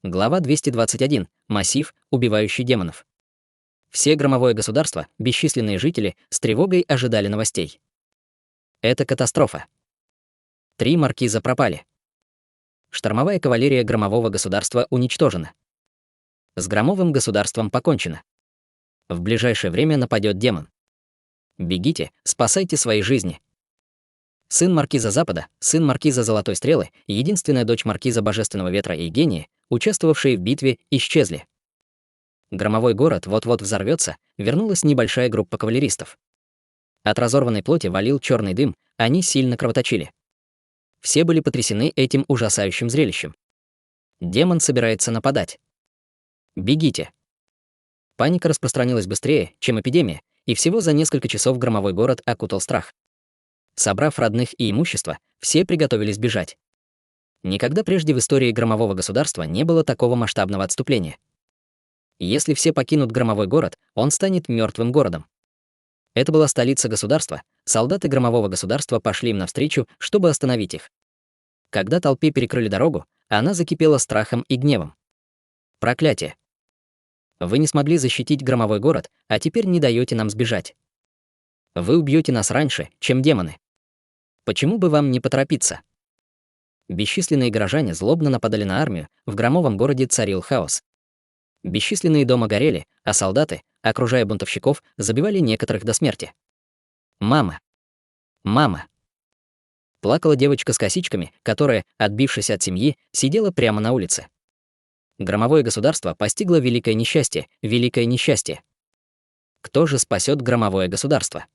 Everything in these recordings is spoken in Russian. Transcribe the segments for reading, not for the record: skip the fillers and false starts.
Глава 221. Массив, убивающий демонов. Все громовое государство, бесчисленные жители, с тревогой ожидали новостей. Это катастрофа. 3 маркиза пропали. Штормовая кавалерия громового государства уничтожена. С громовым государством покончено. В ближайшее время нападет демон. Бегите, спасайте свои жизни. Сын маркиза Запада, сын маркиза Золотой Стрелы, единственная дочь маркиза Божественного Ветра и Гения, участвовавшие в битве, исчезли. Громовой город вот-вот взорвется, вернулась небольшая группа кавалеристов. От разорванной плоти валил черный дым, они сильно кровоточили. Все были потрясены этим ужасающим зрелищем. Демон собирается нападать. Бегите. Паника распространилась быстрее, чем эпидемия, и всего за несколько часов громовой город окутал страх. Собрав родных и имущество, все приготовились бежать. Никогда прежде в истории громового государства не было такого масштабного отступления. Если все покинут громовой город, он станет мертвым городом. Это была столица государства, солдаты громового государства пошли им навстречу, чтобы остановить их. Когда толпе перекрыли дорогу, она закипела страхом и гневом. Проклятие! Вы не смогли защитить громовой город, а теперь не даете нам сбежать. Вы убьете нас раньше, чем демоны. Почему бы вам не поторопиться? Бесчисленные горожане злобно нападали на армию, в громовом городе царил хаос. Бесчисленные дома горели, а солдаты, окружая бунтовщиков, забивали некоторых до смерти. Мама! Мама! Плакала девочка с косичками, которая, отбившись от семьи, сидела прямо на улице. Громовое государство постигло великое несчастье, великое несчастье. Кто же спасет громовое государство?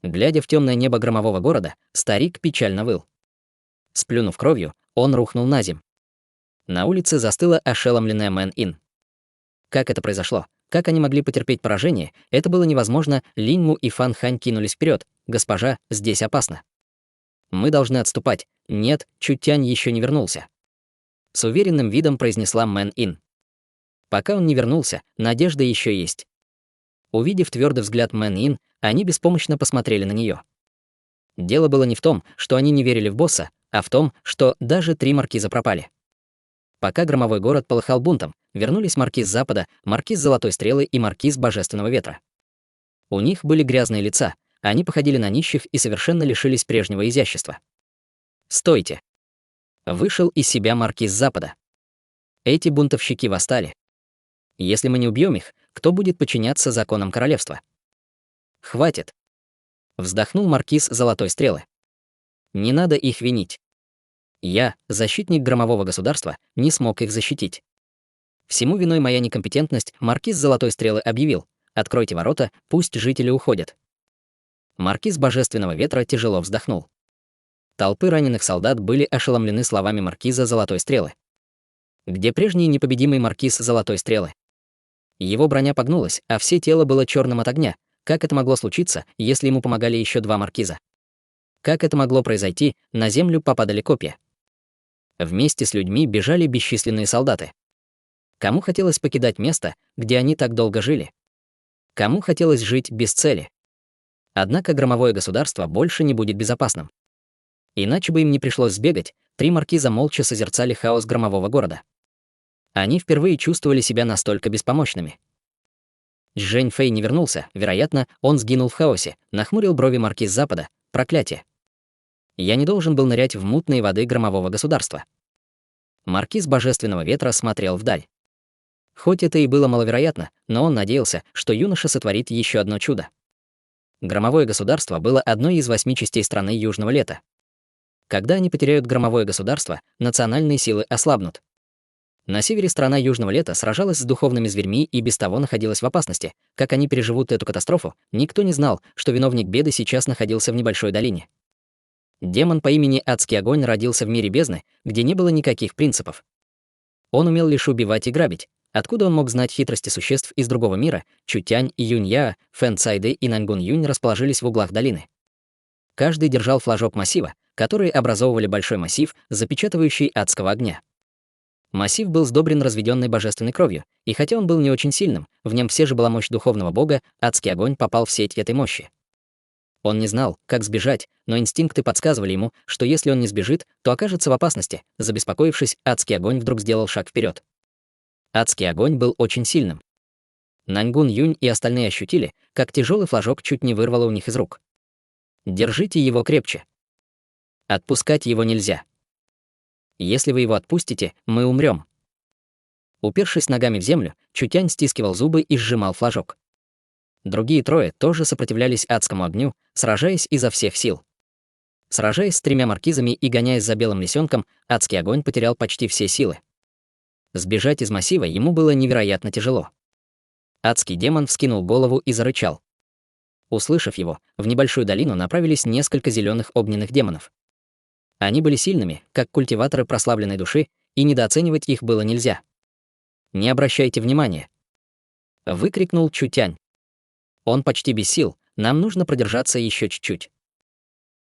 Глядя в темное небо громового города, старик печально выл. Сплюнув кровью, он рухнул на земь. На улице застыла ошеломленная Мэн Ин. Как это произошло? Как они могли потерпеть поражение? Это было невозможно. Линьму и Фан Хань кинулись вперед. Госпожа, здесь опасно. Мы должны отступать. Нет, Чутянь еще не вернулся. С уверенным видом произнесла Мэн Ин. Пока он не вернулся, надежда еще есть. Увидев твердый взгляд Мэн Ин, они беспомощно посмотрели на нее. Дело было не в том, что они не верили в босса, а в том, что даже 3 маркиза пропали. Пока громовой город полыхал бунтом, вернулись маркиз Запада, маркиз Золотой Стрелы и маркиз Божественного Ветра. У них были грязные лица, они походили на нищих и совершенно лишились прежнего изящества. «Стойте!» Вышел из себя маркиз Запада. Эти бунтовщики восстали. Если мы не убьем их, кто будет подчиняться законам королевства? Хватит! Вздохнул маркиз Золотой Стрелы. Не надо их винить. Я, защитник громового государства, не смог их защитить. Всему виной моя некомпетентность, маркиз Золотой Стрелы объявил: «Откройте ворота, пусть жители уходят». Маркиз Божественного Ветра тяжело вздохнул. Толпы раненых солдат были ошеломлены словами маркиза Золотой Стрелы. Где прежний непобедимый маркиз Золотой Стрелы? Его броня погнулась, а все тело было черным от огня. Как это могло случиться, если ему помогали еще 2 маркиза? Как это могло произойти? На землю попадали копья. Вместе с людьми бежали бесчисленные солдаты. Кому хотелось покидать место, где они так долго жили? Кому хотелось жить без цели? Однако громовое государство больше не будет безопасным. Иначе бы им не пришлось сбегать, 3 маркиза молча созерцали хаос громового города. Они впервые чувствовали себя настолько беспомощными. Жень Фэй не вернулся, вероятно, он сгинул в хаосе, нахмурил брови маркиз Запада. Проклятие. Я не должен был нырять в мутные воды громового государства. Маркиз Божественного Ветра смотрел вдаль. Хоть это и было маловероятно, но он надеялся, что юноша сотворит еще одно чудо. Громовое государство было одной из 8 частей страны Южного Лета. Когда они потеряют громовое государство, национальные силы ослабнут. На севере страна Южного Лета сражалась с духовными зверьми и без того находилась в опасности. Как они переживут эту катастрофу, никто не знал, что виновник беды сейчас находился в небольшой долине. Демон по имени Адский Огонь родился в мире бездны, где не было никаких принципов. Он умел лишь убивать и грабить. Откуда он мог знать хитрости существ из другого мира? Чутянь, Юнья, Фэн Цайдэ и Наньгун Юнь расположились в углах долины. Каждый держал флажок массива, которые образовывали большой массив, запечатывающий адского огня. Массив был сдобрен разведенной божественной кровью, и хотя он был не очень сильным, в нем все же была мощь духовного бога, адский огонь попал в сеть этой мощи. Он не знал, как сбежать, но инстинкты подсказывали ему, что если он не сбежит, то окажется в опасности. Забеспокоившись, адский огонь вдруг сделал шаг вперед. Адский огонь был очень сильным. Наньгун Юнь и остальные ощутили, как тяжелый флажок чуть не вырвало у них из рук. Держите его крепче. Отпускать его нельзя. Если вы его отпустите, мы умрем. Упершись ногами в землю, Чутянь стискивал зубы и сжимал флажок. Другие трое тоже сопротивлялись адскому огню, сражаясь изо всех сил. Сражаясь с 3 маркизами и гоняясь за белым лисенком, адский огонь потерял почти все силы. Сбежать из массива ему было невероятно тяжело. Адский демон вскинул голову и зарычал. Услышав его, в небольшую долину направились несколько зеленых огненных демонов. Они были сильными, как культиваторы прославленной души, и недооценивать их было нельзя. «Не обращайте внимания!» — выкрикнул Чутянь. «Он почти без сил, нам нужно продержаться еще чуть-чуть».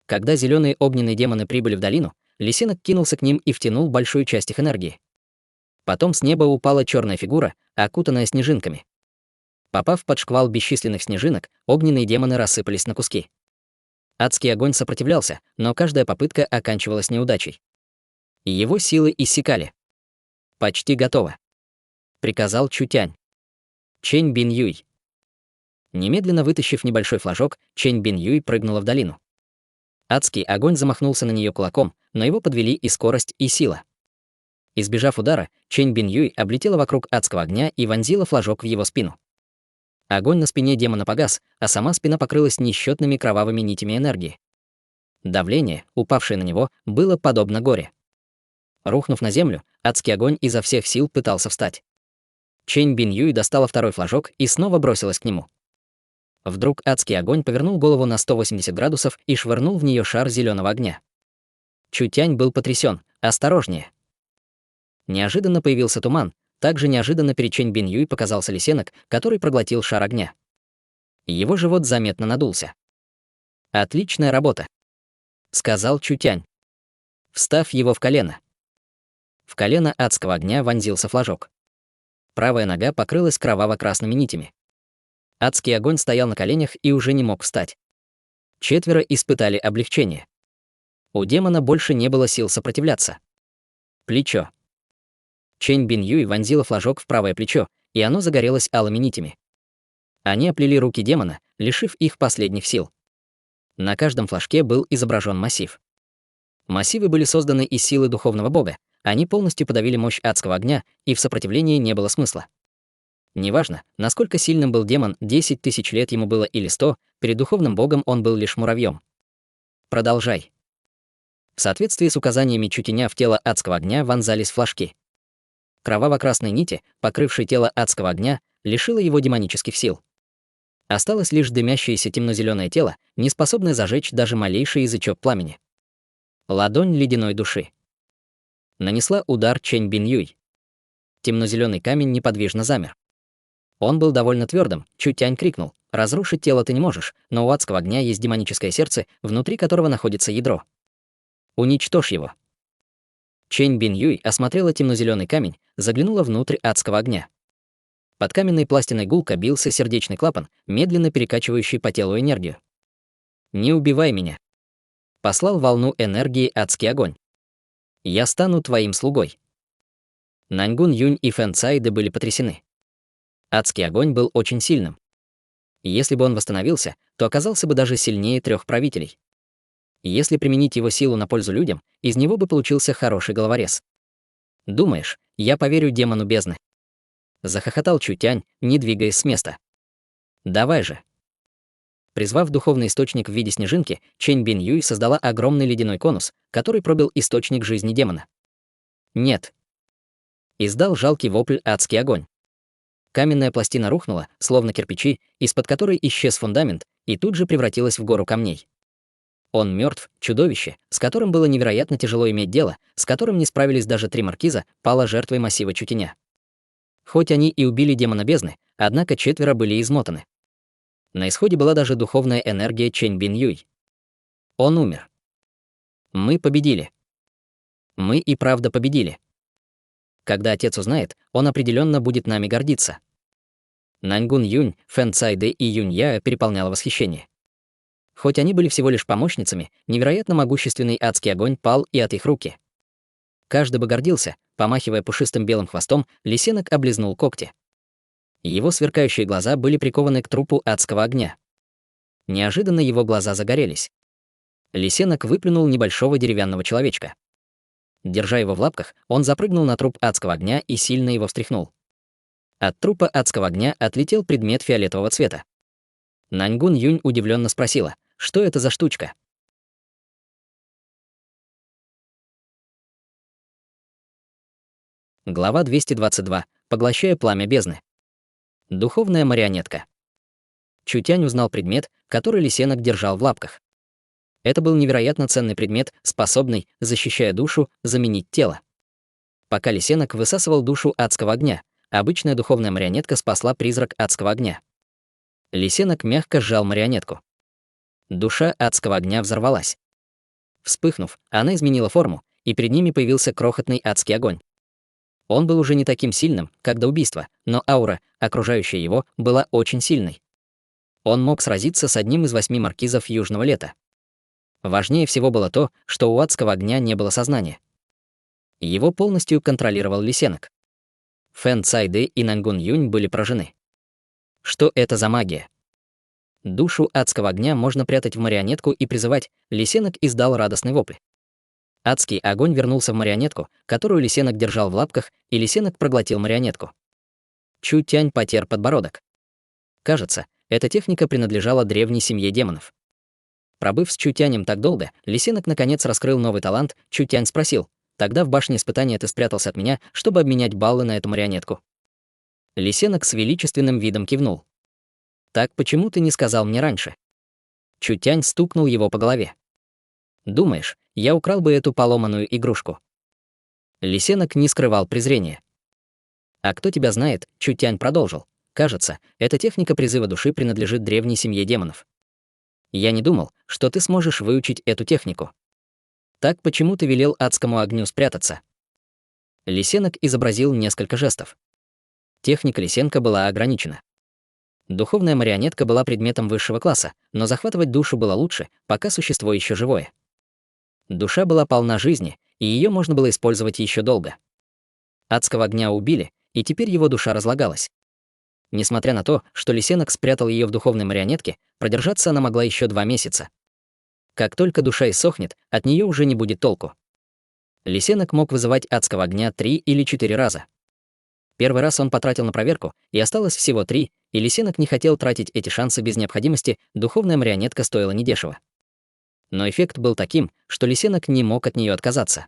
Когда зеленые огненные демоны прибыли в долину, лисенок кинулся к ним и втянул большую часть их энергии. Потом с неба упала черная фигура, окутанная снежинками. Попав под шквал бесчисленных снежинок, огненные демоны рассыпались на куски. Адский огонь сопротивлялся, но каждая попытка оканчивалась неудачей. Его силы иссякали. «Почти готово», — приказал Чутянь. Чэнь Бин Юй. Немедленно вытащив небольшой флажок, Чэнь Бин Юй прыгнула в долину. Адский огонь замахнулся на нее кулаком, но его подвели и скорость, и сила. Избежав удара, Чэнь Бин Юй облетела вокруг адского огня и вонзила флажок в его спину. Огонь на спине демона погас, а сама спина покрылась несчетными кровавыми нитями энергии. Давление, упавшее на него, было подобно горе. Рухнув на землю, адский огонь изо всех сил пытался встать. Чэнь Бин Юй достала второй флажок и снова бросилась к нему. Вдруг адский огонь повернул голову на 180 градусов и швырнул в нее шар зеленого огня. Чутянь был потрясен. «Осторожнее!» Неожиданно появился туман. Также неожиданно перед Чэнь Бин Юй показался лисенок, который проглотил шар огня. Его живот заметно надулся. «Отличная работа», — сказал Чутянь, встав его в колено. В колено адского огня вонзился флажок. Правая нога покрылась кроваво-красными нитями. Адский огонь стоял на коленях и уже не мог встать. 4 испытали облегчение. У демона больше не было сил сопротивляться. Плечо. Чэнь Бин Юй вонзила флажок в правое плечо, и оно загорелось алыми нитями. Они оплели руки демона, лишив их последних сил. На каждом флажке был изображен массив. Массивы были созданы из силы духовного бога, они полностью подавили мощь адского огня, и в сопротивлении не было смысла. Неважно, насколько сильным был демон, 10 000 лет ему было или 100, перед духовным богом он был лишь муравьем. Продолжай. В соответствии с указаниями Чутяня в тело адского огня вонзались флажки. Кроваво-красные нити, покрывшие тело адского огня, лишило его демонических сил. Осталось лишь дымящееся темно-зеленое тело, не способное зажечь даже малейший язычок пламени. Ладонь ледяной души. Нанесла удар Чэнь Бин Юй. Темно-зеленый камень неподвижно замер. Он был довольно твердым. Чутянь крикнул: «Разрушить тело ты не можешь, но у адского огня есть демоническое сердце, внутри которого находится ядро. Уничтожь его». Чэнь Бин Юй осмотрела темно-зеленый камень, заглянула внутрь адского огня. Под каменной пластиной гулко бился сердечный клапан, медленно перекачивающий по телу энергию. «Не убивай меня», — послал волну энергии адский огонь. «Я стану твоим слугой». Наньгун Юнь и Фэн Цайде были потрясены. Адский огонь был очень сильным. Если бы он восстановился, то оказался бы даже сильнее 3 правителей. Если применить его силу на пользу людям, из него бы получился хороший головорез. «Думаешь, я поверю демону бездны?» Захохотал Чутянь, не двигаясь с места. «Давай же». Призвав духовный источник в виде снежинки, Чэнь Бин Юй создала огромный ледяной конус, который пробил источник жизни демона. «Нет». Издал жалкий вопль адский огонь. Каменная пластина рухнула, словно кирпичи, из-под которой исчез фундамент, и тут же превратилась в гору камней. Он мертв, чудовище, с которым было невероятно тяжело иметь дело, с которым не справились даже 3 маркиза, пало жертвой массива Чутяня. Хоть они и убили демона бездны, однако 4 были измотаны. На исходе была даже духовная энергия Чэнь Бин Юй. Он умер. Мы победили. Мы и правда победили. Когда отец узнает, он определенно будет нами гордиться. Наньгун Юнь, Фэн Цайде и Юнь Яо переполняло восхищение. Хоть они были всего лишь помощницами, невероятно могущественный адский огонь пал и от их руки. Каждый бы гордился, помахивая пушистым белым хвостом, лисенок облизнул когти. Его сверкающие глаза были прикованы к трупу адского огня. Неожиданно его глаза загорелись. Лисенок выплюнул небольшого деревянного человечка. Держа его в лапках, он запрыгнул на труп адского огня и сильно его встряхнул. От трупа адского огня отлетел предмет фиолетового цвета. Наньгун Юнь удивленно спросила, что это за штучка. Глава 222. Поглощая пламя бездны. Духовная марионетка. Чутянь узнал предмет, который лисенок держал в лапках. Это был невероятно ценный предмет, способный, защищая душу, заменить тело. Пока лисенок высасывал душу адского огня, обычная духовная марионетка спасла призрак адского огня. Лисенок мягко сжал марионетку. Душа адского огня взорвалась. Вспыхнув, она изменила форму, и перед ними появился крохотный адский огонь. Он был уже не таким сильным, как до убийства, но аура, окружающая его, была очень сильной. Он мог сразиться с одним из 8 маркизов Южного лета. Важнее всего было то, что у адского огня не было сознания. Его полностью контролировал лисенок. Фэн Цайдэ и Наньгун Юнь были поражены. Что это за магия? Душу адского огня можно прятать в марионетку и призывать. Лисенок издал радостный вопль. Адский огонь вернулся в марионетку, которую лисенок держал в лапках, и лисенок проглотил марионетку. Чутянь потер подбородок. Кажется, эта техника принадлежала древней семье демонов. Пробыв с Чутянем так долго, лисенок наконец раскрыл новый талант. Чутянь спросил: «Тогда в башне испытания ты спрятался от меня, чтобы обменять баллы на эту марионетку?» Лисенок с величественным видом кивнул. «Так почему ты не сказал мне раньше?» Чутянь стукнул его по голове. «Думаешь, я украл бы эту поломанную игрушку?» Лисенок не скрывал презрения. «А кто тебя знает?» — Чутянь продолжил. «Кажется, эта техника призыва души принадлежит древней семье демонов. Я не думал, что ты сможешь выучить эту технику. Так почему ты велел адскому огню спрятаться?» Лисенок изобразил несколько жестов. Техника лисенка была ограничена. Духовная марионетка была предметом высшего класса, но захватывать душу было лучше, пока существо еще живое. Душа была полна жизни, и ее можно было использовать еще долго. Адского огня убили, и теперь его душа разлагалась. Несмотря на то, что лисенок спрятал ее в духовной марионетке, продержаться она могла еще 2 месяца. Как только душа иссохнет, от нее уже не будет толку. Лисенок мог вызывать адского огня 3 или 4 раза. Первый раз он потратил на проверку, и осталось всего 3, и лисенок не хотел тратить эти шансы без необходимости, духовная марионетка стоила недешево. Но эффект был таким, что лисенок не мог от нее отказаться.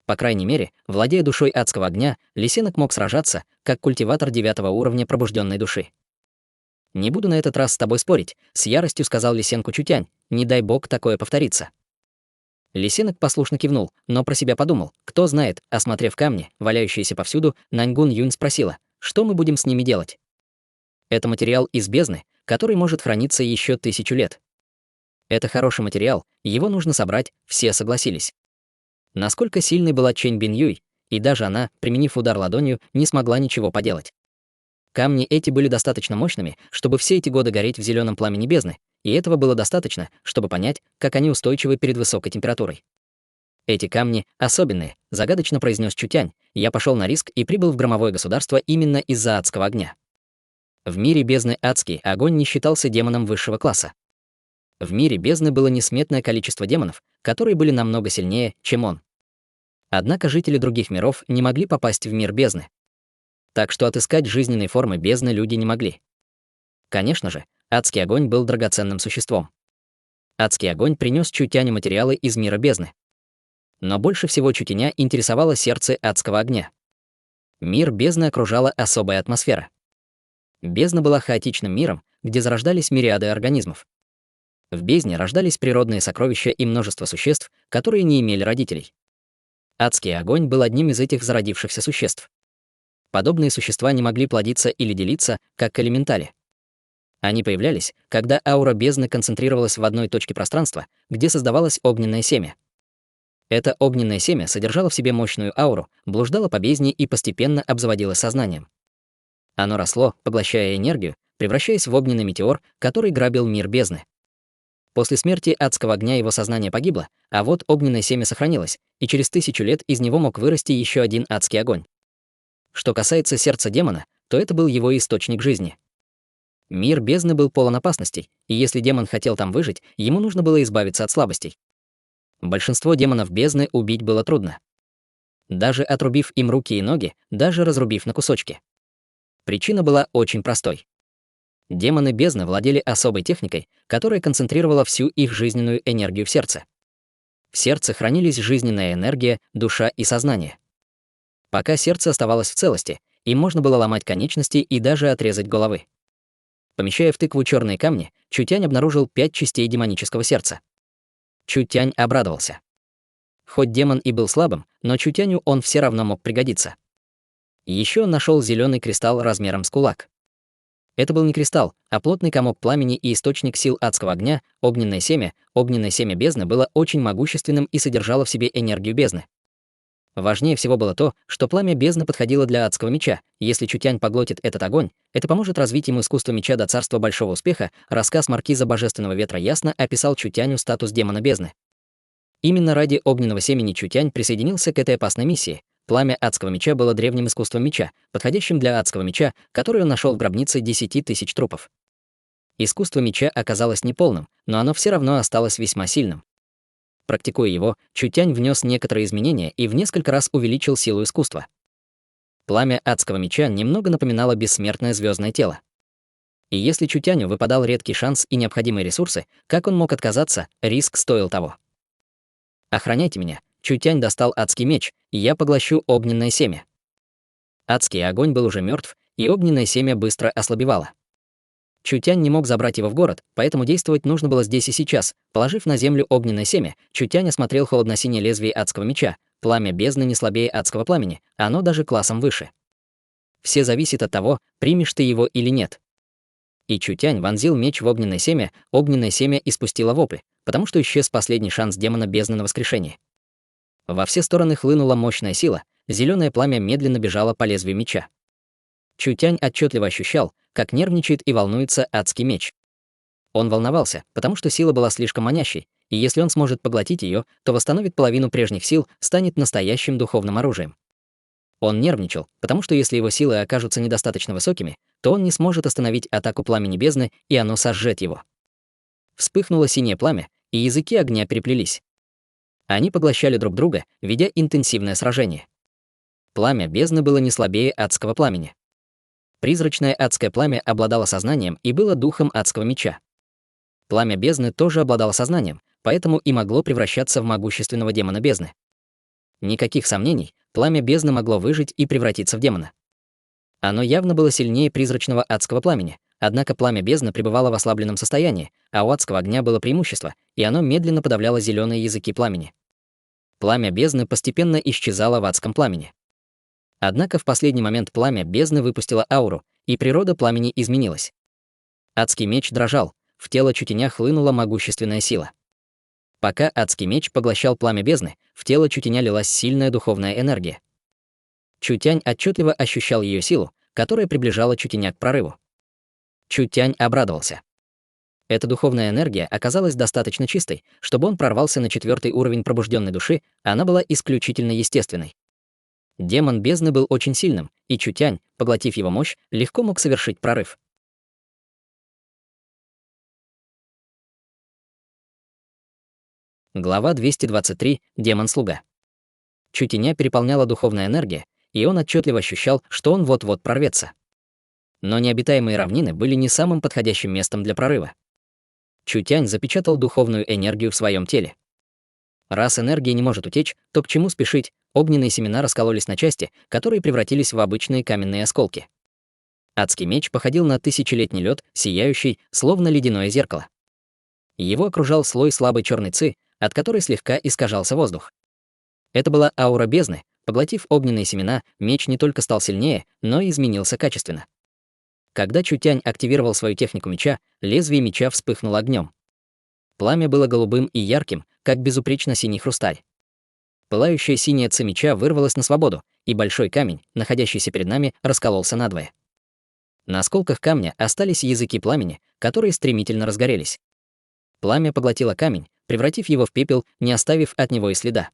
По крайней мере, владея душой адского огня, лисенок мог сражаться, как культиватор 9-го уровня пробужденной души. «Не буду на этот раз с тобой спорить», — с яростью сказал лисенку Чутянь, «не дай бог такое повторится». Лисенок послушно кивнул, но про себя подумал, кто знает, осмотрев камни, валяющиеся повсюду, Наньгун Юнь спросила, что мы будем с ними делать. Это материал из бездны, который может храниться еще 1000 лет. Это хороший материал, его нужно собрать, все согласились. Насколько сильной была Чэнь Бин Юй, и даже она, применив удар ладонью, не смогла ничего поделать. Камни эти были достаточно мощными, чтобы все эти годы гореть в зеленом пламени бездны, и этого было достаточно, чтобы понять, как они устойчивы перед высокой температурой. «Эти камни особенные», — загадочно произнес Чутянь. «Я пошел на риск и прибыл в громовое государство именно из-за адского огня». В мире бездны адский огонь не считался демоном высшего класса. В мире бездны было несметное количество демонов, которые были намного сильнее, чем он. Однако жители других миров не могли попасть в мир бездны. Так что отыскать жизненные формы бездны люди не могли. Конечно же, адский огонь был драгоценным существом. Адский огонь принес Чутяню материалы из мира бездны. Но больше всего Чутяня интересовало сердце адского огня. Мир бездны окружала особая атмосфера. Бездна была хаотичным миром, где зарождались мириады организмов. В бездне рождались природные сокровища и множество существ, которые не имели родителей. Адский огонь был одним из этих зародившихся существ. Подобные существа не могли плодиться или делиться, как элементали. Они появлялись, когда аура бездны концентрировалась в одной точке пространства, где создавалось огненное семя. Это огненное семя содержало в себе мощную ауру, блуждало по бездне и постепенно обзаводилось сознанием. Оно росло, поглощая энергию, превращаясь в огненный метеор, который грабил мир бездны. После смерти адского огня его сознание погибло, а вот огненное семя сохранилось, и через 1000 лет из него мог вырасти еще один адский огонь. Что касается сердца демона, то это был его источник жизни. Мир бездны был полон опасностей, и если демон хотел там выжить, ему нужно было избавиться от слабостей. Большинство демонов бездны убить было трудно. Даже отрубив им руки и ноги, даже разрубив на кусочки. Причина была очень простой. Демоны бездны владели особой техникой, которая концентрировала всю их жизненную энергию в сердце. В сердце хранились жизненная энергия, душа и сознание. Пока сердце оставалось в целости, им можно было ломать конечности и даже отрезать головы. Помещая в тыкву черные камни, Чутянь обнаружил 5 частей демонического сердца. Чутянь обрадовался. Хоть демон и был слабым, но Чутяню он все равно мог пригодиться. Еще он нашел зеленый кристалл размером с кулак. Это был не кристалл, а плотный комок пламени и источник сил адского огня. Огненное семя бездны было очень могущественным и содержало в себе энергию бездны. Важнее всего было то, что пламя бездны подходило для адского меча. Если Чутянь поглотит этот огонь, это поможет развить ему искусство меча до царства большого успеха. Рассказ маркиза Божественного Ветра ясно описал Чутяню статус демона бездны. Именно ради огненного семени Чутянь присоединился к этой опасной миссии. Пламя адского меча было древним искусством меча, подходящим для адского меча, который он нашел в гробнице 10 000 трупов. Искусство меча оказалось неполным, но оно все равно осталось весьма сильным. Практикуя его, Чутянь внес некоторые изменения и в несколько раз увеличил силу искусства. Пламя адского меча немного напоминало бессмертное звездное тело. И если Чутяню выпадал редкий шанс и необходимые ресурсы, как он мог отказаться, риск стоил того. «Охраняйте меня». Чутянь достал адский меч, и я поглощу огненное семя. Адский огонь был уже мертв, и огненное семя быстро ослабевало. Чутянь не мог забрать его в город, поэтому действовать нужно было здесь и сейчас. Положив на землю огненное семя, Чутянь осмотрел холодно-синее лезвие адского меча. Пламя бездны не слабее адского пламени, а оно даже классом выше. Все зависит от того, примешь ты его или нет. И Чутянь вонзил меч в огненное семя испустило вопль, потому что исчез последний шанс демона бездны на воскрешение. Во все стороны хлынула мощная сила, зеленое пламя медленно бежало по лезвию меча. Чутянь отчетливо ощущал, как нервничает и волнуется адский меч. Он волновался, потому что сила была слишком манящей, и если он сможет поглотить ее, то восстановит половину прежних сил, станет настоящим духовным оружием. Он нервничал, потому что если его силы окажутся недостаточно высокими, то он не сможет остановить атаку пламени бездны, и оно сожжет его. Вспыхнуло синее пламя, и языки огня переплелись. Они поглощали друг друга, ведя интенсивное сражение. Пламя бездны было не слабее адского пламени. Призрачное адское пламя обладало сознанием и было духом адского меча. Пламя бездны тоже обладало сознанием, поэтому и могло превращаться в могущественного демона бездны. Никаких сомнений, пламя бездны могло выжить и превратиться в демона. Оно явно было сильнее призрачного адского пламени, однако пламя бездны пребывало в ослабленном состоянии, а у адского огня было преимущество, и оно медленно подавляло зеленые языки пламени. Пламя бездны постепенно исчезало в адском пламени. Однако в последний момент пламя бездны выпустило ауру, и природа пламени изменилась. Адский меч дрожал, в тело Чутяня хлынула могущественная сила. Пока адский меч поглощал пламя бездны, в тело Чутяня лилась сильная духовная энергия. Чутянь отчетливо ощущал ее силу, которая приближала Чутяня к прорыву. Чутянь обрадовался. Эта духовная энергия оказалась достаточно чистой, чтобы он прорвался на 4-й уровень пробужденной души, она была исключительно естественной. Демон бездны был очень сильным, и Чутянь, поглотив его мощь, легко мог совершить прорыв. Глава 223. Демон-слуга. Чутяня переполняла духовная энергия, и он отчетливо ощущал, что он вот-вот прорвется. Но необитаемые равнины были не самым подходящим местом для прорыва. Чутянь запечатал духовную энергию в своем теле. Раз энергия не может утечь, то к чему спешить? Огненные семена раскололись на части, которые превратились в обычные каменные осколки. Адский меч походил на тысячелетний лед, сияющий, словно ледяное зеркало. Его окружал слой слабой черной ци, от которой слегка искажался воздух. Это была аура бездны. Поглотив огненные семена, меч не только стал сильнее, но и изменился качественно. Когда Чутянь активировал свою технику меча, лезвие меча вспыхнуло огнем. Пламя было голубым и ярким, как безупречно синий хрусталь. Пылающая синяя ци меча вырвалась на свободу, и большой камень, находящийся перед нами, раскололся надвое. На осколках камня остались языки пламени, которые стремительно разгорелись. Пламя поглотило камень, превратив его в пепел, не оставив от него и следа.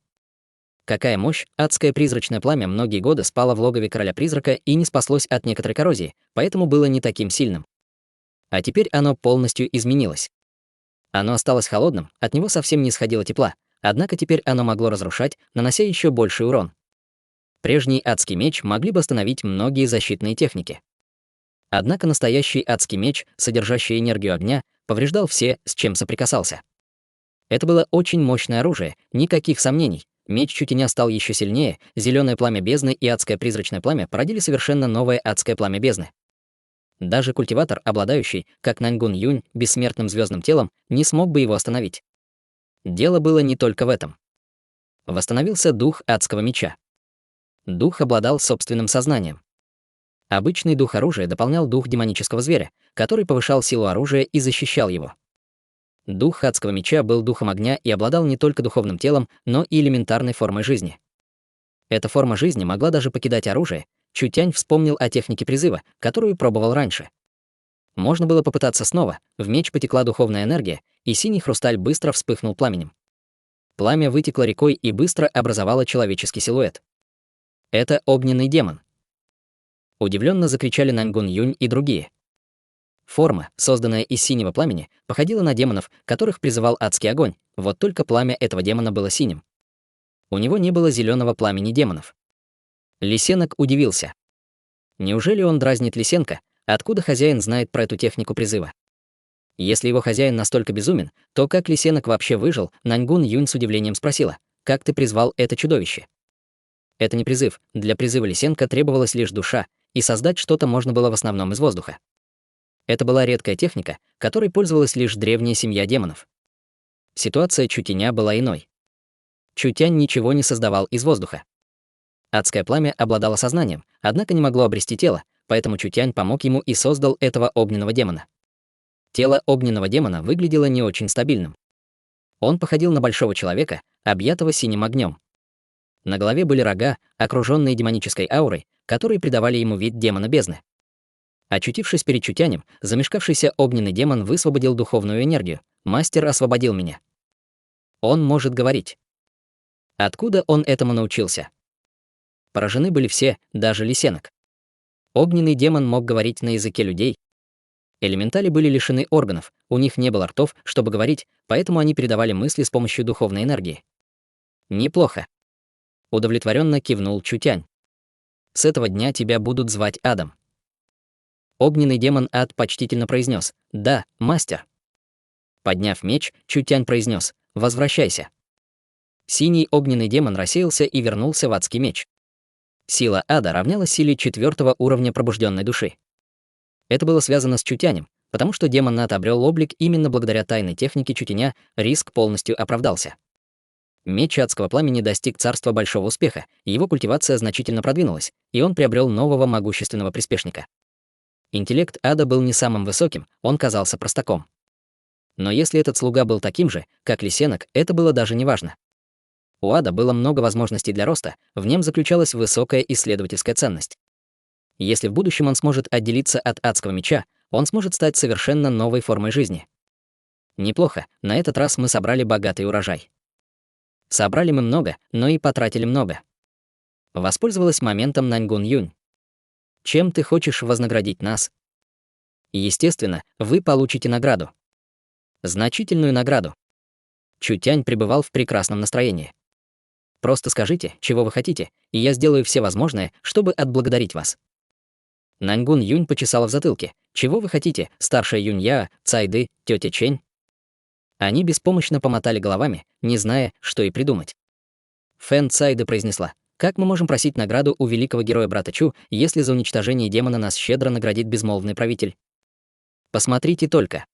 Какая мощь! Адское призрачное пламя многие годы спало в логове короля-призрака и не спаслось от некоторой коррозии, поэтому было не таким сильным. А теперь оно полностью изменилось. Оно осталось холодным, от него совсем не исходило тепла, однако теперь оно могло разрушать, нанося еще больший урон. Прежний адский меч могли бы остановить многие защитные техники. Однако настоящий адский меч, содержащий энергию огня, повреждал все, с чем соприкасался. Это было очень мощное оружие, никаких сомнений. Меч Чутеня стал еще сильнее, зеленое пламя бездны и адское призрачное пламя породили совершенно новое адское пламя бездны. Даже культиватор, обладающий, как Наньгун Юнь, бессмертным звездным телом, не смог бы его остановить. Дело было не только в этом. Восстановился дух адского меча. Дух обладал собственным сознанием. Обычный дух оружия дополнял дух демонического зверя, который повышал силу оружия и защищал его. Дух адского меча был духом огня и обладал не только духовным телом, но и элементарной формой жизни. Эта форма жизни могла даже покидать оружие. Чутянь вспомнил о технике призыва, которую пробовал раньше. Можно было попытаться снова, в меч потекла духовная энергия, и синий хрусталь быстро вспыхнул пламенем. Пламя вытекло рекой и быстро образовало человеческий силуэт. Это огненный демон. Удивленно закричали Наньгун Юнь и другие. Форма, созданная из синего пламени, походила на демонов, которых призывал адский огонь, вот только пламя этого демона было синим. У него не было зеленого пламени демонов. Лисенок удивился. Неужели он дразнит Лисенка? Откуда хозяин знает про эту технику призыва? Если его хозяин настолько безумен, то как Лисенок вообще выжил? Наньгун Юнь с удивлением спросила: «Как ты призвал это чудовище?» Это не призыв. Для призыва Лисенка требовалась лишь душа, и создать что-то можно было в основном из воздуха. Это была редкая техника, которой пользовалась лишь древняя семья демонов. Ситуация Чутеня была иной. Чутянь ничего не создавал из воздуха. Адское пламя обладало сознанием, однако не могло обрести тело, поэтому Чутянь помог ему и создал этого огненного демона. Тело огненного демона выглядело не очень стабильным. Он походил на большого человека, объятого синим огнем. На голове были рога, окруженные демонической аурой, которые придавали ему вид демона бездны. Очутившись перед Чутянем, замешкавшийся огненный демон высвободил духовную энергию. «Мастер освободил меня». Он может говорить. Откуда он этому научился? Поражены были все, даже Лисенок. Огненный демон мог говорить на языке людей. Элементали были лишены органов, у них не было ртов, чтобы говорить, поэтому они передавали мысли с помощью духовной энергии. Неплохо. Удовлетворенно кивнул Чутянь. С этого дня тебя будут звать Адом. Огненный демон Ад почтительно произнес: «Да, мастер». Подняв меч, Чутянь произнес: «Возвращайся». Синий огненный демон рассеялся и вернулся в адский меч. Сила Ада равнялась силе 4-го уровня пробужденной души. Это было связано с Чутянем, потому что демон Ад обрел облик именно благодаря тайной технике Чутяня, риск полностью оправдался. Меч адского пламени достиг царства большого успеха, его культивация значительно продвинулась, и он приобрел нового могущественного приспешника. Интеллект Ада был не самым высоким, он казался простаком. Но если этот слуга был таким же, как Лисенок, это было даже не важно. У Ада было много возможностей для роста, в нем заключалась высокая исследовательская ценность. Если в будущем он сможет отделиться от адского меча, он сможет стать совершенно новой формой жизни. Неплохо, на этот раз мы собрали богатый урожай. Собрали мы много, но и потратили много. Воспользовалась моментом Наньгун Юнь. Чем ты хочешь вознаградить нас? Естественно, вы получите награду. Значительную награду. Чутянь пребывал в прекрасном настроении. Просто скажите, чего вы хотите, и я сделаю все возможное, чтобы отблагодарить вас. Наньгун Юнь почесала в затылке. Чего вы хотите, старшая Юнья, Цайды, тетя Чень? Они беспомощно помотали головами, не зная, что и придумать. Фэн Цайды произнесла: «Как мы можем просить награду у великого героя брата Чу, если за уничтожение демона нас щедро наградит безмолвный правитель? Посмотрите только».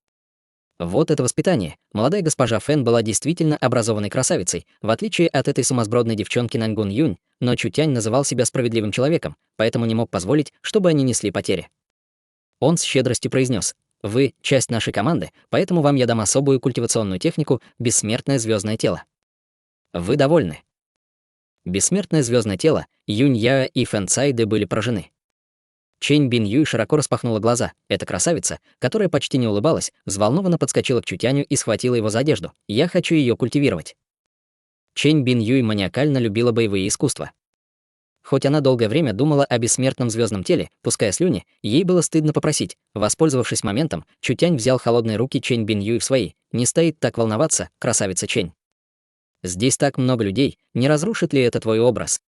Вот это воспитание. Молодая госпожа Фэн была действительно образованной красавицей, в отличие от этой сумасбродной девчонки Наньгун Юнь, но Чутянь называл себя справедливым человеком, поэтому не мог позволить, чтобы они несли потери. Он с щедростью произнес: «Вы — часть нашей команды, поэтому вам я дам особую культивационную технику «Бессмертное звездное тело». Вы довольны?» Бессмертное звездное тело, Юнь-Я и Фэн Цайды были поражены. Чэнь Бин Юй широко распахнула глаза. Эта красавица, которая почти не улыбалась, взволнованно подскочила к Чутяню и схватила его за одежду. «Я хочу ее культивировать». Чэнь Бин Юй маниакально любила боевые искусства. Хоть она долгое время думала о бессмертном звездном теле, пуская слюни, ей было стыдно попросить. Воспользовавшись моментом, Чутянь взял холодные руки Чэнь Бин Юй в свои. «Не стоит так волноваться, красавица Чэнь. Здесь так много людей, не разрушит ли это твой образ?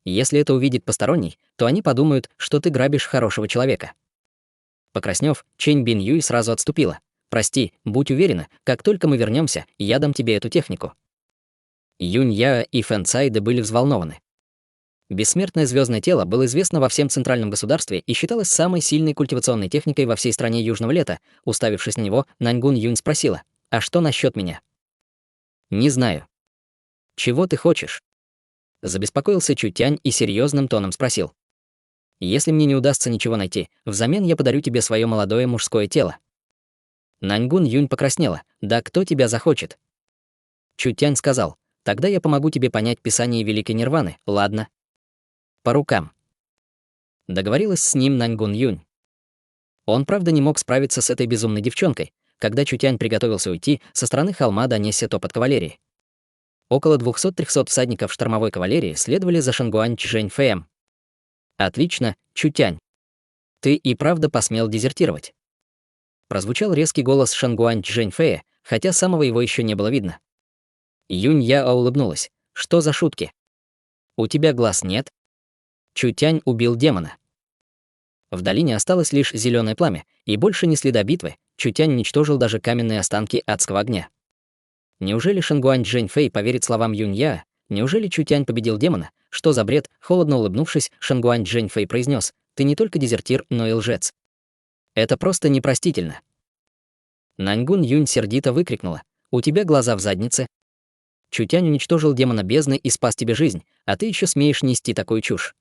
Если это увидит посторонний, то они подумают, что ты грабишь хорошего человека». Покраснев, Чэнь Бин Юй сразу отступила. «Прости, будь уверена, как только мы вернемся, я дам тебе эту технику». Юнь Яо и Фэн Цайде были взволнованы. Бессмертное звездное тело было известно во всем центральном государстве и считалось самой сильной культивационной техникой во всей стране Южного Лета. Уставившись на него, Наньгун Юнь спросила: «А что насчет меня?» «Не знаю». «Чего ты хочешь?» Забеспокоился Чутянь и серьезным тоном спросил: «Если мне не удастся ничего найти, взамен я подарю тебе свое молодое мужское тело». Наньгун Юнь покраснела. «Да кто тебя захочет?» Чутянь сказал: «Тогда я помогу тебе понять писание Великой Нирваны, ладно?» «По рукам». Договорилась с ним Наньгун Юнь. Он, правда, не мог справиться с этой безумной девчонкой. Когда Чутянь приготовился уйти, со стороны холма донесся топот кавалерии. Около 200-300 всадников штормовой кавалерии следовали за Шангуань Чжэньфэем. «Отлично, Чутянь. Ты и правда посмел дезертировать». Прозвучал резкий голос Шангуань Чжэньфэя, хотя самого его еще не было видно. Юнь Яо улыбнулась. «Что за шутки? У тебя глаз нет?» Чутянь убил демона. В долине осталось лишь зеленое пламя, и больше ни следа битвы. Чутянь уничтожил даже каменные останки адского огня. Неужели Шангуань Чжэньфэй поверит словам Юнь Яо? Неужели Чутянь победил демона? Что за бред? Холодно улыбнувшись, Шангуань Чжэньфэй произнес: «Ты не только дезертир, но и лжец. Это просто непростительно». Наньгун Юнь сердито выкрикнула: «У тебя глаза в заднице. Чутянь уничтожил демона бездны и спас тебе жизнь, а ты еще смеешь нести такую чушь».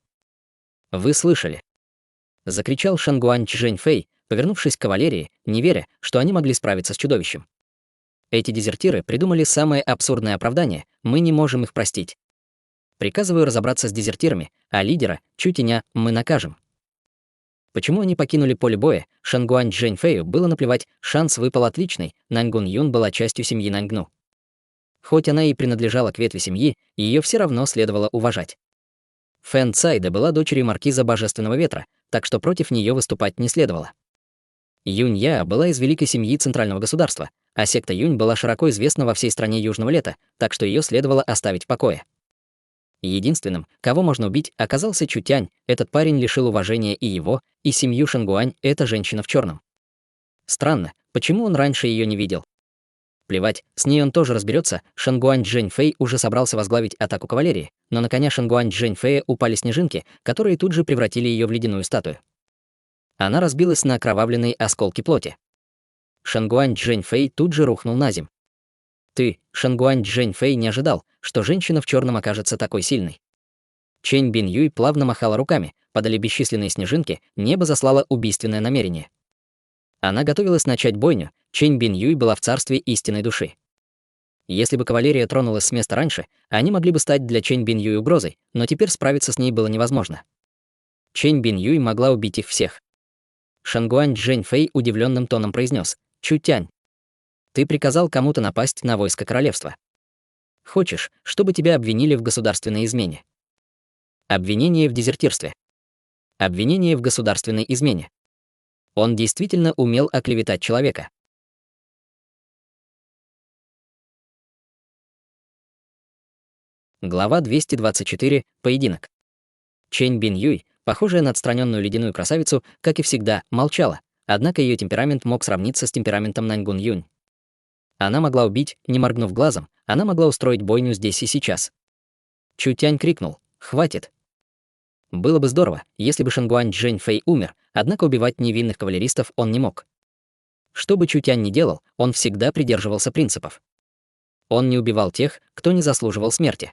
«Вы слышали?» — закричал Шангуань Чжэньфэй, повернувшись к кавалерии, не веря, что они могли справиться с чудовищем. «Эти дезертиры придумали самое абсурдное оправдание, мы не можем их простить. Приказываю разобраться с дезертирами, а лидера, Чутяня, мы накажем». Почему они покинули поле боя, Шангуань Чжэньфэю было наплевать, шанс выпал отличный, Наньгун Юнь была частью семьи Наньгну. Хоть она и принадлежала к ветви семьи, ее все равно следовало уважать. Фэн Цайде была дочерью маркиза Божественного Ветра, так что против нее выступать не следовало. Юнь Я была из великой семьи центрального государства, а секта Юнь была широко известна во всей стране Южного Лета, так что ее следовало оставить в покое. Единственным, кого можно убить, оказался Чутянь. Этот парень лишил уважения и его, и семью Шангуань, эта женщина в черном. Странно, почему он раньше ее не видел? Плевать, с ней он тоже разберется. Шангуань Чжэньфэй уже собрался возглавить атаку кавалерии, но на коня Шангуань Чжэньфэя упали снежинки, которые тут же превратили ее в ледяную статую. Она разбилась на окровавленные осколки плоти. Шангуань Чжэньфэй тут же рухнул на земь. «Ты, Шангуань Чжэньфэй, не ожидал, что женщина в черном окажется такой сильной». Чэнь Бин Юй плавно махала руками, падали бесчисленные снежинки, небо заслало убийственное намерение. Она готовилась начать бойню, Чэнь Бин Юй была в царстве истинной души. Если бы кавалерия тронулась с места раньше, они могли бы стать для Чэнь Бин Юй угрозой, но теперь справиться с ней было невозможно. Чэнь Бин Юй могла убить их всех. Шангуань Чжэньфэй удивленным тоном произнес: «Чутянь, ты приказал кому-то напасть на войско королевства. Хочешь, чтобы тебя обвинили в государственной измене?» Обвинение в дезертирстве. Обвинение в государственной измене. Он действительно умел оклеветать человека. Глава 224. Поединок. Чэнь Бин Юй, похожая на отстраненную ледяную красавицу, как и всегда, молчала, однако ее темперамент мог сравниться с темпераментом Наньгун Юнь. Она могла убить, не моргнув глазом, она могла устроить бойню здесь и сейчас. Чутянь крикнул: «Хватит!» Было бы здорово, если бы Шангуань Чжэньфэй умер, однако убивать невинных кавалеристов он не мог. Что бы Чутянь ни делал, он всегда придерживался принципов. Он не убивал тех, кто не заслуживал смерти.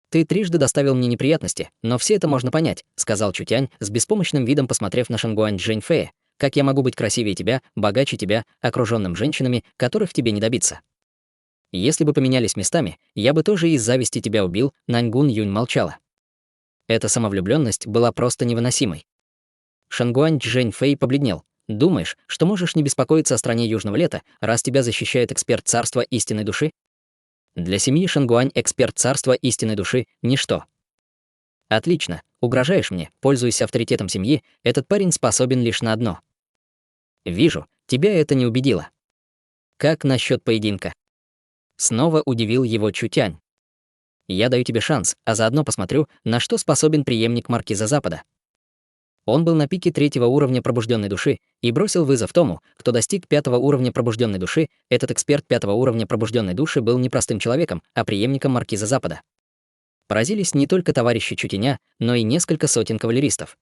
«Ты трижды доставил мне неприятности, но все это можно понять», — сказал Чутянь, с беспомощным видом посмотрев на Шангуань Чжэньфэя. «Как я могу быть красивее тебя, богаче тебя, окружённым женщинами, которых тебе не добиться? Если бы поменялись местами, я бы тоже из зависти тебя убил», — Наньгун Юнь молчала. Эта самовлюбленность была просто невыносимой. Шангуань Чжэньфэй побледнел. Думаешь, что можешь не беспокоиться о стране Южного Лета, раз тебя защищает эксперт царства истинной души? Для семьи Шангуань эксперт царства истинной души — ничто. Отлично, угрожаешь мне, пользуясь авторитетом семьи, этот парень способен лишь на одно. Вижу, тебя это не убедило. Как насчет поединка? Снова удивил его Чутянь. Я даю тебе шанс, а заодно посмотрю, на что способен преемник маркиза Запада. Он был на пике 3-го уровня пробужденной души и бросил вызов тому, кто достиг 5-го уровня пробужденной души. Этот эксперт 5-го уровня пробужденной души был не простым человеком, а преемником маркиза Запада. Поразились не только товарищи Чутяня, но и несколько сотен кавалеристов.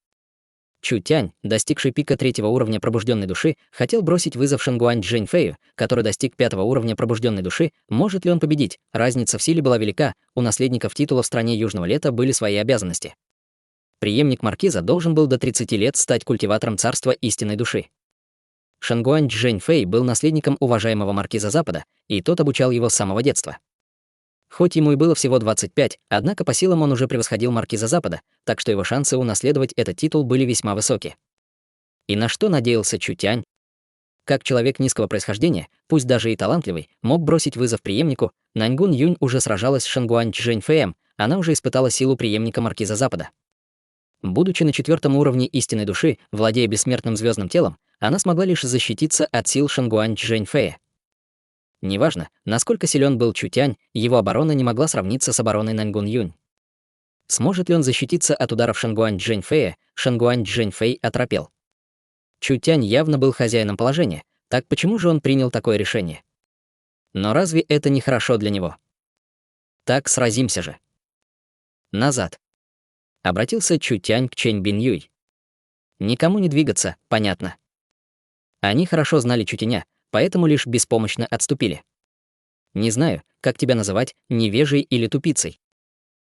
Чутянь, достигший пика 3-го уровня пробужденной души, хотел бросить вызов Шангуань Чжэньфэю, который достиг 5-го уровня пробужденной души. Может ли он победить? Разница в силе была велика, у наследников титула в стране Южного Лета были свои обязанности. Преемник маркиза должен был до 30 лет стать культиватором царства истинной души. Шангуань Чжэньфэй был наследником уважаемого маркиза Запада, и тот обучал его с самого детства. Хоть ему и было всего 25, однако по силам он уже превосходил маркиза Запада, так что его шансы унаследовать этот титул были весьма высоки. И на что надеялся Чутянь? Как человек низкого происхождения, пусть даже и талантливый, мог бросить вызов преемнику. Наньгун Юнь уже сражалась с Шангуань Чжэньфэем, она уже испытала силу преемника маркиза Запада. Будучи на 4-м уровне истинной души, владея бессмертным звездным телом, она смогла лишь защититься от сил Шангуань Чжэньфэя. Неважно, насколько силен был Чутянь, его оборона не могла сравниться с обороной Наньгун Юнь. Сможет ли он защититься от ударов Шангуань Чжэньфэя? Шангуань Чжэньфэй оторопел. Чутянь явно был хозяином положения, так почему же он принял такое решение? Но разве это не хорошо для него? Так сразимся же. Назад. Обратился Чутянь к Чэнь Биньюй. Никому не двигаться, понятно. Они хорошо знали Чутяня, поэтому лишь беспомощно отступили. Не знаю, как тебя называть, невежей или тупицей.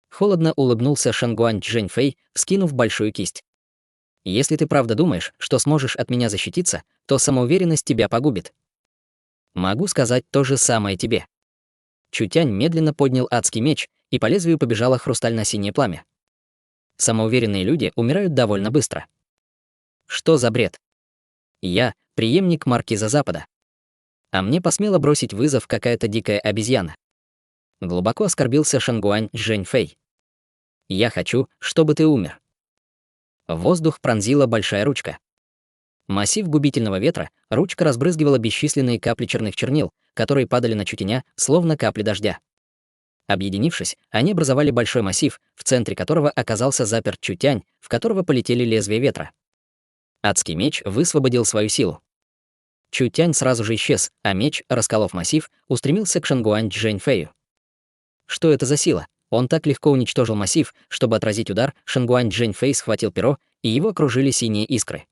Холодно улыбнулся Шангуань Чжэньфэй, вскинув большую кисть. Если ты правда думаешь, что сможешь от меня защититься, то самоуверенность тебя погубит. Могу сказать то же самое тебе. Чутянь медленно поднял адский меч, и по лезвию побежало хрустально-синее пламя. Самоуверенные люди умирают довольно быстро. Что за бред? Я — преемник маркиза Запада. А мне посмела бросить вызов какая-то дикая обезьяна. Глубоко оскорбился Шангуань Чжэньфэй. Я хочу, чтобы ты умер. Воздух пронзила большая ручка. Массив губительного ветра, ручка разбрызгивала бесчисленные капли черных чернил, которые падали на Чутяня, словно капли дождя. Объединившись, они образовали большой массив, в центре которого оказался заперт Чутянь, в которого полетели лезвия ветра. Адский меч высвободил свою силу. Чутянь сразу же исчез, а меч, расколов массив, устремился к Шангуань Чжэньфэю. Что это за сила? Он так легко уничтожил массив, чтобы отразить удар. Шангуань Чжэньфэй схватил перо, и его окружили синие искры.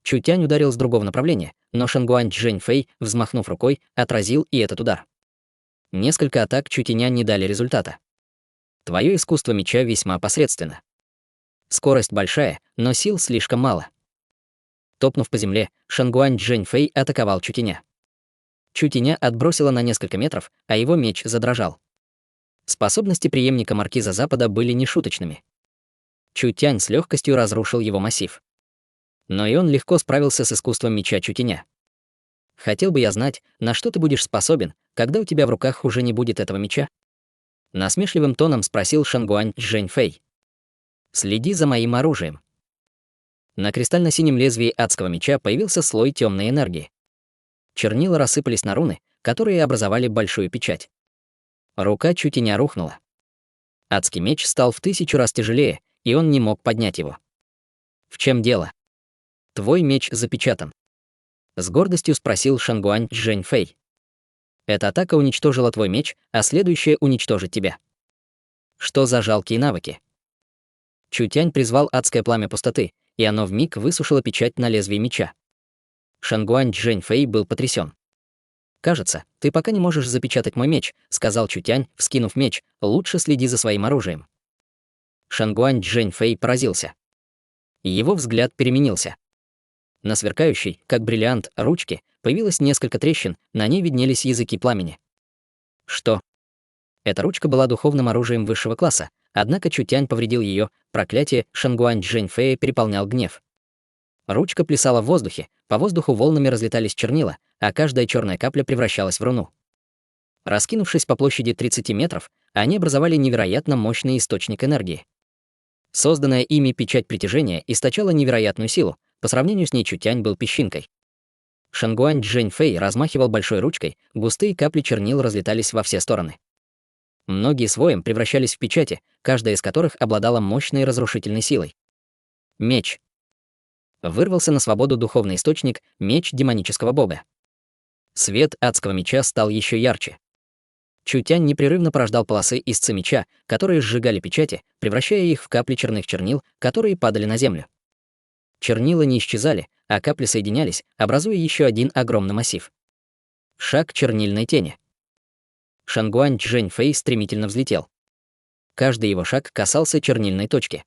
Чутянь ударил с другого направления, но Шангуань Чжэньфэй, взмахнув рукой, отразил и этот удар. Несколько атак Чутяня не дали результата. Твое искусство меча весьма посредственно. Скорость большая, но сил слишком мало. Топнув по земле, Шангуань Чжэньфэй атаковал Чутяня. Чутяня отбросило на несколько метров, а его меч задрожал. Способности преемника маркиза Запада были нешуточными. Чутянь с легкостью разрушил его массив. Но и он легко справился с искусством меча Чутяня. Хотел бы я знать, на что ты будешь способен, когда у тебя в руках уже не будет этого меча? Насмешливым тоном спросил Шангуань Чжэньфэй. Следи за моим оружием. На кристально-синем лезвии адского меча появился слой темной энергии. Чернила рассыпались на руны, которые образовали большую печать. Рука Чутяня рухнула. Адский меч стал в 1000 раз тяжелее, и он не мог поднять его. В чем дело? Твой меч запечатан. С гордостью спросил Шангуань Чжэньфэй. Эта атака уничтожила твой меч, а следующая уничтожит тебя. Что за жалкие навыки? Чутянь призвал адское пламя пустоты, и оно вмиг высушило печать на лезвии меча. Шангуань Чжэньфэй был потрясен. «Кажется, ты пока не можешь запечатать мой меч», — сказал Чутянь, вскинув меч. «Лучше следи за своим оружием». Шангуань Чжэньфэй поразился. Его взгляд переменился. На сверкающей, как бриллиант, ручке появилось несколько трещин, на ней виднелись языки пламени. Что? Эта ручка была духовным оружием высшего класса, однако Чутянь повредил ее. Проклятие Шангуань Чжэньфэя переполнял гнев. Ручка плясала в воздухе, по воздуху волнами разлетались чернила, а каждая черная капля превращалась в руну. Раскинувшись по площади 30 метров, они образовали невероятно мощный источник энергии. Созданная ими печать притяжения источала невероятную силу, по сравнению с ней Чутянь был песчинкой. Шангуань Чжэньфэй размахивал большой ручкой, густые капли чернил разлетались во все стороны. Многие своем превращались в печати, каждая из которых обладала мощной разрушительной силой. Меч. Вырвался на свободу духовный источник, меч демонического бога. Свет адского меча стал еще ярче. Чутянь непрерывно порождал полосы истца меча, которые сжигали печати, превращая их в капли черных чернил, которые падали на землю. Чернила не исчезали, а капли соединялись, образуя еще один огромный массив. Шаг чернильной тени. Шангуань Чжэньфэй стремительно взлетел. Каждый его шаг касался чернильной точки.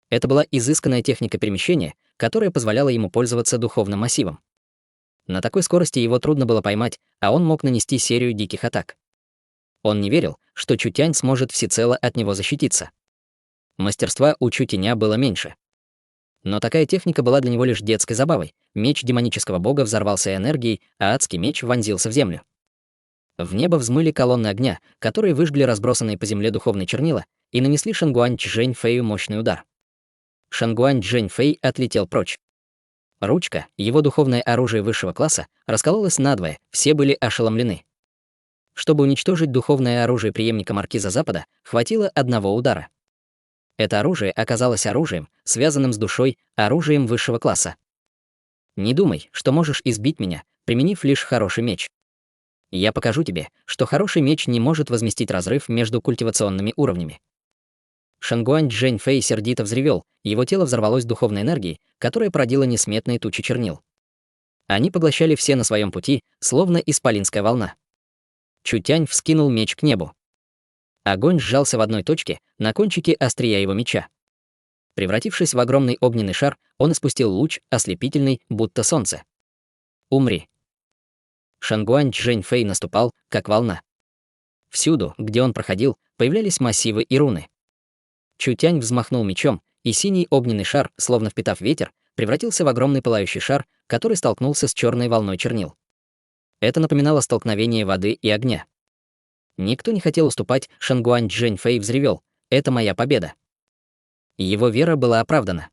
Это была изысканная техника перемещения, которая позволяла ему пользоваться духовным массивом. На такой скорости его трудно было поймать, а он мог нанести серию диких атак. Он не верил, что Чутянь сможет всецело от него защититься. Мастерства у Чутяня было меньше. Но такая техника была для него лишь детской забавой. Меч демонического бога взорвался энергией, а адский меч вонзился в землю. В небо взмыли колонны огня, которые выжгли разбросанные по земле духовные чернила и нанесли Шангуань Чжэньфэю мощный удар. Шангуань Чжэньфэй отлетел прочь. Ручка, его духовное оружие высшего класса, раскололась надвое, все были ошеломлены. Чтобы уничтожить духовное оружие преемника Маркиза Запада, хватило одного удара. Это оружие оказалось оружием, связанным с душой, оружием высшего класса. Не думай, что можешь избить меня, применив лишь хороший меч. Я покажу тебе, что хороший меч не может возместить разрыв между культивационными уровнями. Шангуань Чжэньфэй сердито взревел, его тело взорвалось духовной энергией, которая породила несметные тучи чернил. Они поглощали все на своем пути, словно исполинская волна. Чутянь вскинул меч к небу. Огонь сжался в одной точке, на кончике острия его меча. Превратившись в огромный огненный шар, он испустил луч, ослепительный, будто солнце. «Умри!» Шангуань Чжэньфэй наступал, как волна. Всюду, где он проходил, появлялись массивы и руны. Чутянь взмахнул мечом, и синий огненный шар, словно впитав ветер, превратился в огромный пылающий шар, который столкнулся с черной волной чернил. Это напоминало столкновение воды и огня. Никто не хотел уступать, Шангуань Чжэньфэй взревел: «Это моя победа!» Его вера была оправдана.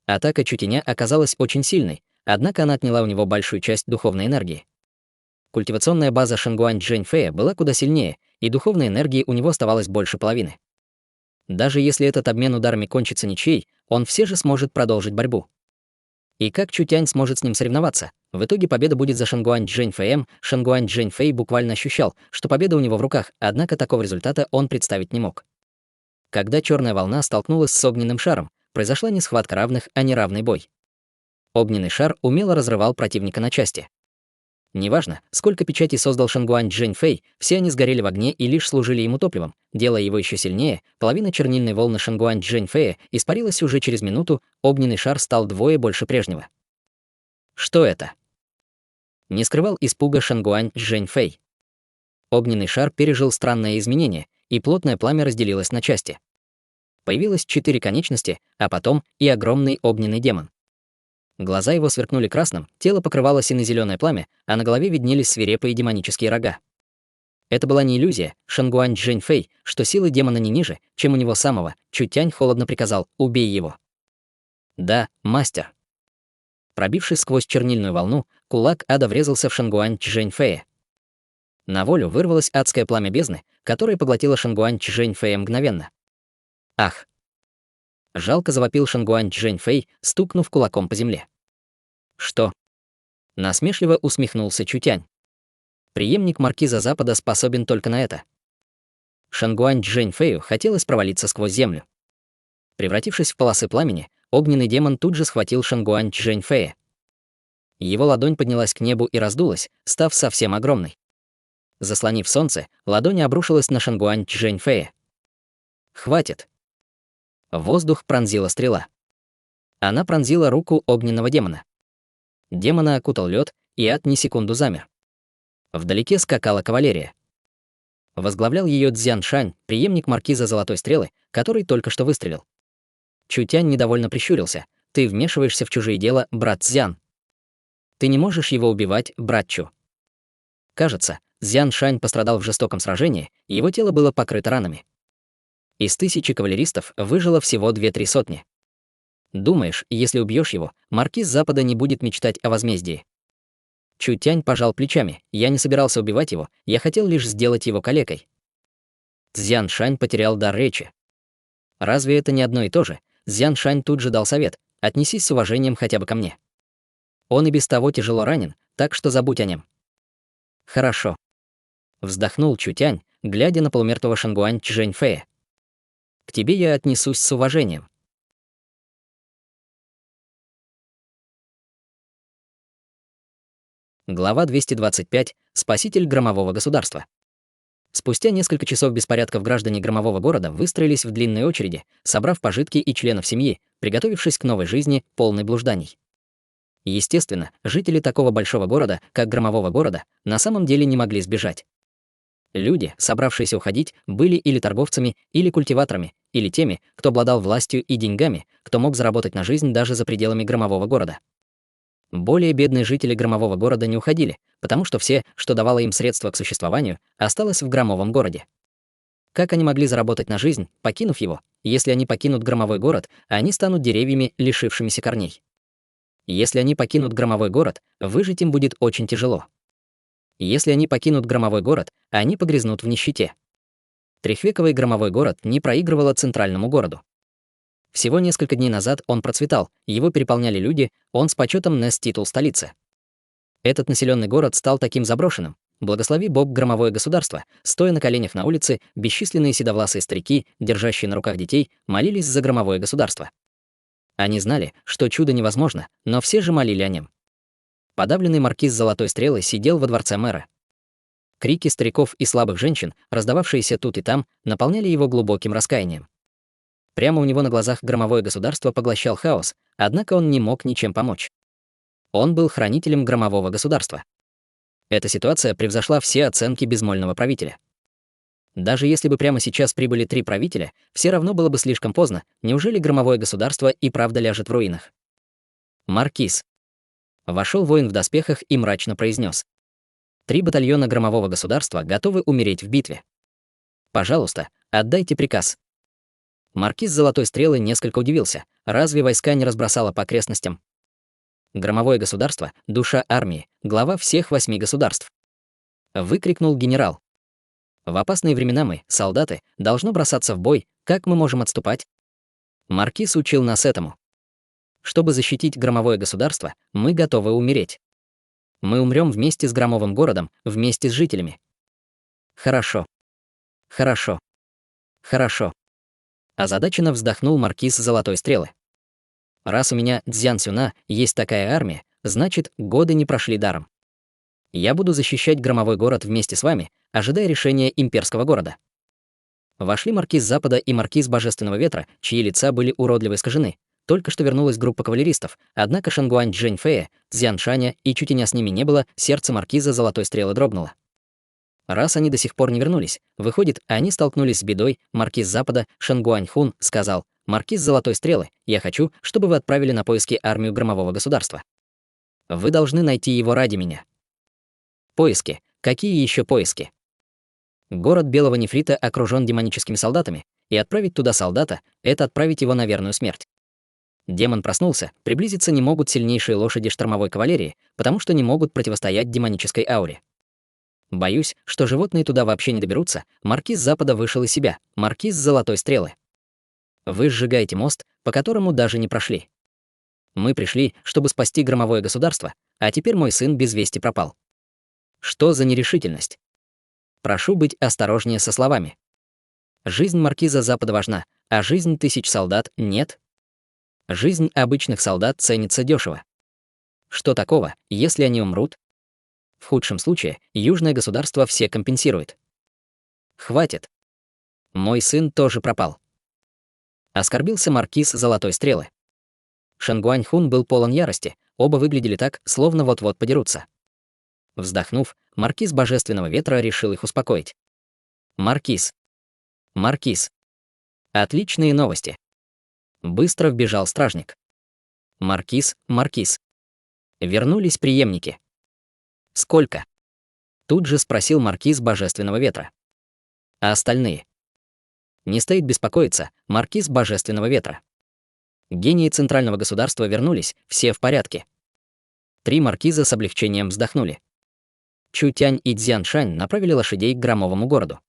Атака Чутяня оказалась очень сильной, однако она отняла у него большую часть духовной энергии. Культивационная база Шангуань Чжэньфэя была куда сильнее, и духовной энергии у него оставалось больше половины. Даже если этот обмен ударами кончится ничьей, он все же сможет продолжить борьбу. И как Чутянь сможет с ним соревноваться? В итоге победа будет за Шангуань Чжэньфэем. Шангуань Чжэньфэй буквально ощущал, что победа у него в руках, однако такого результата он представить не мог. Когда черная волна столкнулась с огненным шаром, произошла не схватка равных, а неравный бой. Огненный шар умело разрывал противника на части. Неважно, сколько печатей создал Шангуань Чжэньфэй, все они сгорели в огне и лишь служили ему топливом, делая его еще сильнее. Половина чернильной волны Шангуань Чжэньфэя испарилась уже через минуту, огненный шар стал вдвое больше прежнего. Что это? Не скрывал испуга Шангуань Чжэньфэй. Огненный шар пережил странное изменение, и плотное пламя разделилось на части. Появилось 4 конечности, а потом и огромный огненный демон. Глаза его сверкнули красным, тело покрывало сине-зелёное пламя, а на голове виднелись свирепые демонические рога. Это была не иллюзия, Шангуань Чжэньфэй, что силы демона не ниже, чем у него самого. Чутянь холодно приказал: «Убей его». «Да, мастер». Пробившись сквозь чернильную волну, кулак ада врезался в Шангуань Чжэньфэя. На волю вырвалось адское пламя бездны, которое поглотило Шангуань Чжэньфэя мгновенно. «Ах!» Жалко завопил Шангуань Чжэньфэй, стукнув кулаком по земле. «Что?» Насмешливо усмехнулся Чутянь. Преемник Маркиза Запада способен только на это. Шангуань Чжэньфэю хотелось провалиться сквозь землю. Превратившись в полосы пламени, огненный демон тут же схватил Шангуань Чжэньфэя. Его ладонь поднялась к небу и раздулась, став совсем огромной. Заслонив солнце, ладонь обрушилась на Шангуань Чжэньфэя. «Хватит!» Воздух пронзила стрела. Она пронзила руку огненного демона. Демона окутал лед, и ад ни секунду замер. Вдалеке скакала кавалерия. Возглавлял ее Цзян Шань, преемник маркиза Золотой Стрелы, который только что выстрелил. Чутянь недовольно прищурился. Ты вмешиваешься в чужие дела, брат Цзян. Ты не можешь его убивать, брат Чу. Кажется, Цзян Шань пострадал в жестоком сражении, и его тело было покрыто ранами. Из 1000 кавалеристов выжило всего 2-3 сотни. Думаешь, если убьешь его, маркиз Запада не будет мечтать о возмездии? Чу Тянь пожал плечами. Я не собирался убивать его, я хотел лишь сделать его калекой. Цзян Шань потерял дар речи. Разве это не одно и то же? Цзян Шань тут же дал совет: отнесись с уважением хотя бы ко мне. Он и без того тяжело ранен, так что забудь о нем. Хорошо. Вздохнул Чу Тянь, глядя на полумертвого Шангуань Чжэньфэя. К тебе я отнесусь с уважением. Глава 225. Спаситель громового государства. Спустя несколько часов беспорядков граждане громового города выстроились в длинной очереди, собрав пожитки и членов семьи, приготовившись к новой жизни, полной блужданий. Естественно, жители такого большого города, как громового города, на самом деле не могли сбежать. Люди, собравшиеся уходить, были или торговцами, или культиваторами, или теми, кто обладал властью и деньгами, кто мог заработать на жизнь даже за пределами громового города. Более бедные жители громового города не уходили, потому что все, что давало им средства к существованию, осталось в громовом городе. Как они могли заработать на жизнь, покинув его? Если они покинут громовой город, они станут деревьями, лишившимися корней. Если они покинут громовой город, выжить им будет очень тяжело. Если они покинут громовой город, они погрязнут в нищете. Трехвековый громовой город не проигрывало центральному городу. Всего несколько дней назад он процветал, его переполняли люди, он с почетом нес титул столицы. Этот населенный город стал таким заброшенным. Благослови Бог громовое государство, стоя на коленях на улице, бесчисленные седовласые старики, держащие на руках детей, молились за громовое государство. Они знали, что чудо невозможно, но все же молили о нем. Подавленный маркиз Золотой Стрелы сидел во дворце мэра. Крики стариков и слабых женщин, раздававшиеся тут и там, наполняли его глубоким раскаянием. Прямо у него на глазах громовое государство поглощал хаос, однако он не мог ничем помочь. Он был хранителем громового государства. Эта ситуация превзошла все оценки безмольного правителя. Даже если бы прямо сейчас прибыли 3 правителя, все равно было бы слишком поздно. Неужели громовое государство и правда ляжет в руинах? Маркиз. Вошел воин в доспехах и мрачно произнес: 3 батальона громового государства готовы умереть в битве. Пожалуйста, отдайте приказ. Маркиз Золотой Стрелы несколько удивился. Разве войска не разбросало по окрестностям? Громовое государство — душа армии, глава всех 8 государств. Выкрикнул генерал. В опасные времена мы, солдаты, должны бросаться в бой. Как мы можем отступать? Маркиз учил нас этому. Чтобы защитить громовое государство, мы готовы умереть. Мы умрем вместе с громовым городом, вместе с жителями. Хорошо. Хорошо. Хорошо. Озадаченно вздохнул маркиз Золотой Стрелы. Раз у меня, Цзян Сюна, есть такая армия, значит, годы не прошли даром. Я буду защищать громовой город вместе с вами, ожидая решения имперского города. Вошли маркиз Запада и маркиз Божественного Ветра, чьи лица были уродливо искажены. Только что вернулась группа кавалеристов, однако Шангуань Чжэньфэя, Цзян Шаня и чуть и с ними не было, сердце маркиза Золотой Стрелы дрогнуло. Раз они до сих пор не вернулись, выходит, они столкнулись с бедой. Маркиз Запада Шангуань Хун сказал: «Маркиз Золотой Стрелы, я хочу, чтобы вы отправили на поиски армию громового государства. Вы должны найти его ради меня». Поиски. Какие еще поиски? Город Белого Нефрита окружен демоническими солдатами, и отправить туда солдата — это отправить его на верную смерть. Демон проснулся, приблизиться не могут сильнейшие лошади штормовой кавалерии, потому что не могут противостоять демонической ауре. Боюсь, что животные туда вообще не доберутся. Маркиз Запада вышел из себя, маркиз Золотой Стрелы. Вы сжигаете мост, по которому даже не прошли. Мы пришли, чтобы спасти громовое государство, а теперь мой сын без вести пропал. Что за нерешительность? Прошу быть осторожнее со словами. Жизнь маркиза Запада важна, а жизнь 1000 солдат нет. Жизнь обычных солдат ценится дешево. Что такого, если они умрут? В худшем случае, южное государство все компенсирует. Хватит. Мой сын тоже пропал. Оскорбился маркиз Золотой Стрелы. Шангуань Хун был полон ярости, оба выглядели так, словно вот-вот подерутся. Вздохнув, маркиз Божественного Ветра решил их успокоить. Маркиз. Маркиз. Отличные новости. Быстро вбежал стражник. Маркиз, маркиз. Вернулись преемники. Сколько? Тут же спросил маркиз Божественного Ветра. А остальные? Не стоит беспокоиться, маркиз Божественного Ветра. Гении центрального государства вернулись, все в порядке. 3 маркиза с облегчением вздохнули. Чутянь и Цзяншань направили лошадей к громовому городу.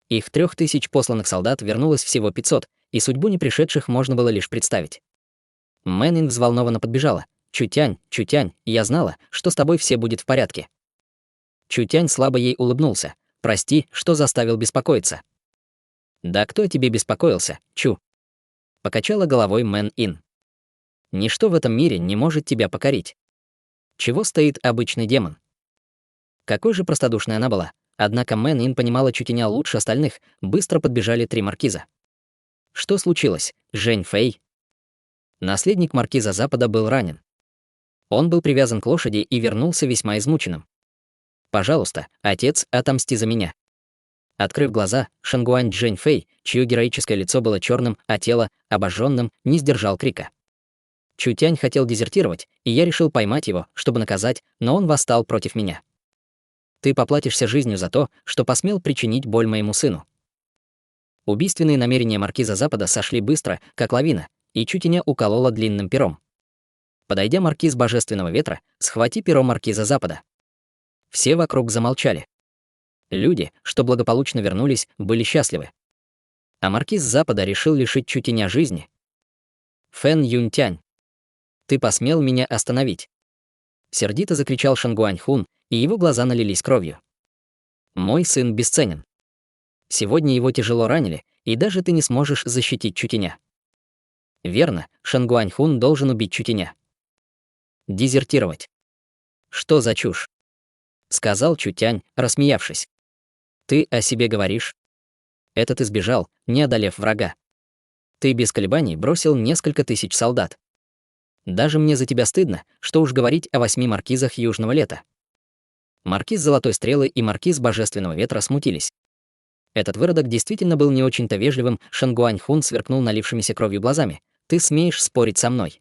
Их 3000 посланных солдат вернулось всего 500, и судьбу непришедших можно было лишь представить. Мэнин взволнованно подбежала. «Чутянь, Чутянь, я знала, что с тобой все будет в порядке». Чутянь слабо ей улыбнулся. «Прости, что заставил беспокоиться». «Да кто о тебе беспокоился, Чу?» Покачала головой Мэн-Ин. «Ничто в этом мире не может тебя покорить. Чего стоит обычный демон?» Какой же простодушной она была. Однако Мэн-Ин понимала Чутяня лучше остальных, быстро подбежали 3 маркиза. Что случилось, Жень Фэй? Наследник маркиза Запада был ранен. Он был привязан к лошади и вернулся весьма измученным. «Пожалуйста, отец, отомсти за меня». Открыв глаза, Шангуань Жень Фэй, чье героическое лицо было черным, а тело — обожженным, не сдержал крика. Чутянь хотел дезертировать, и я решил поймать его, чтобы наказать, но он восстал против меня. Ты поплатишься жизнью за то, что посмел причинить боль моему сыну. Убийственные намерения маркиза Запада сошли быстро, как лавина, и Чутяня уколола длинным пером. Подойдя маркиз Божественного Ветра, схвати перо маркиза Запада. Все вокруг замолчали. Люди, что благополучно вернулись, были счастливы. А маркиз Запада решил лишить Чутяня жизни. Фэн Юнтянь, ты посмел меня остановить. Сердито закричал Шангуань Хун, и его глаза налились кровью. Мой сын бесценен. Сегодня его тяжело ранили, и даже ты не сможешь защитить Чутяня. Верно, Шангуань Хун должен убить Чутяня. Дезертировать. Что за чушь? Сказал Чутянь, рассмеявшись. Ты о себе говоришь? Это ты сбежал, не одолев врага. Ты без колебаний бросил несколько тысяч солдат. Даже мне за тебя стыдно, что уж говорить о 8 маркизах Южного Лета. Маркиз Золотой Стрелы и маркиз Божественного Ветра смутились. Этот выродок действительно был не очень-то вежливым, Шангуань Хун сверкнул налившимися кровью глазами. Ты смеешь спорить со мной?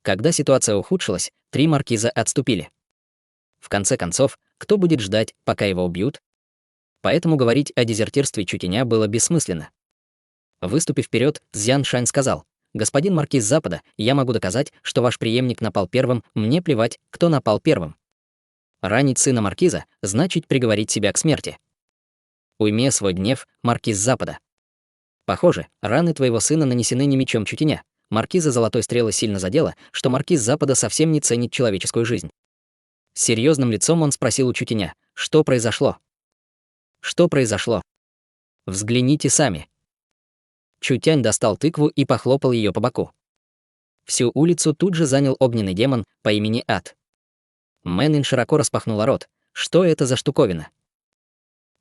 Когда ситуация ухудшилась, 3 маркиза отступили. В конце концов, кто будет ждать, пока его убьют? Поэтому говорить о дезертирстве Чутяня было бессмысленно. Выступив вперед, Цзяншань сказал: «Господин маркиз Запада, я могу доказать, что ваш преемник напал первым, мне плевать, кто напал первым. Ранить сына маркиза значит приговорить себя к смерти. Уйми свой гнев, маркиз Запада. Похоже, раны твоего сына нанесены не мечом Чутяня. Маркиза Золотой Стрелы сильно задела, что маркиз Запада совсем не ценит человеческую жизнь». С серьезным лицом он спросил у Чутяня: «Что произошло?» «Что произошло? Взгляните сами». Чутянь достал тыкву и похлопал ее по боку. Всю улицу тут же занял огненный демон по имени Ад. Мэнин широко распахнула рот. Что это за штуковина?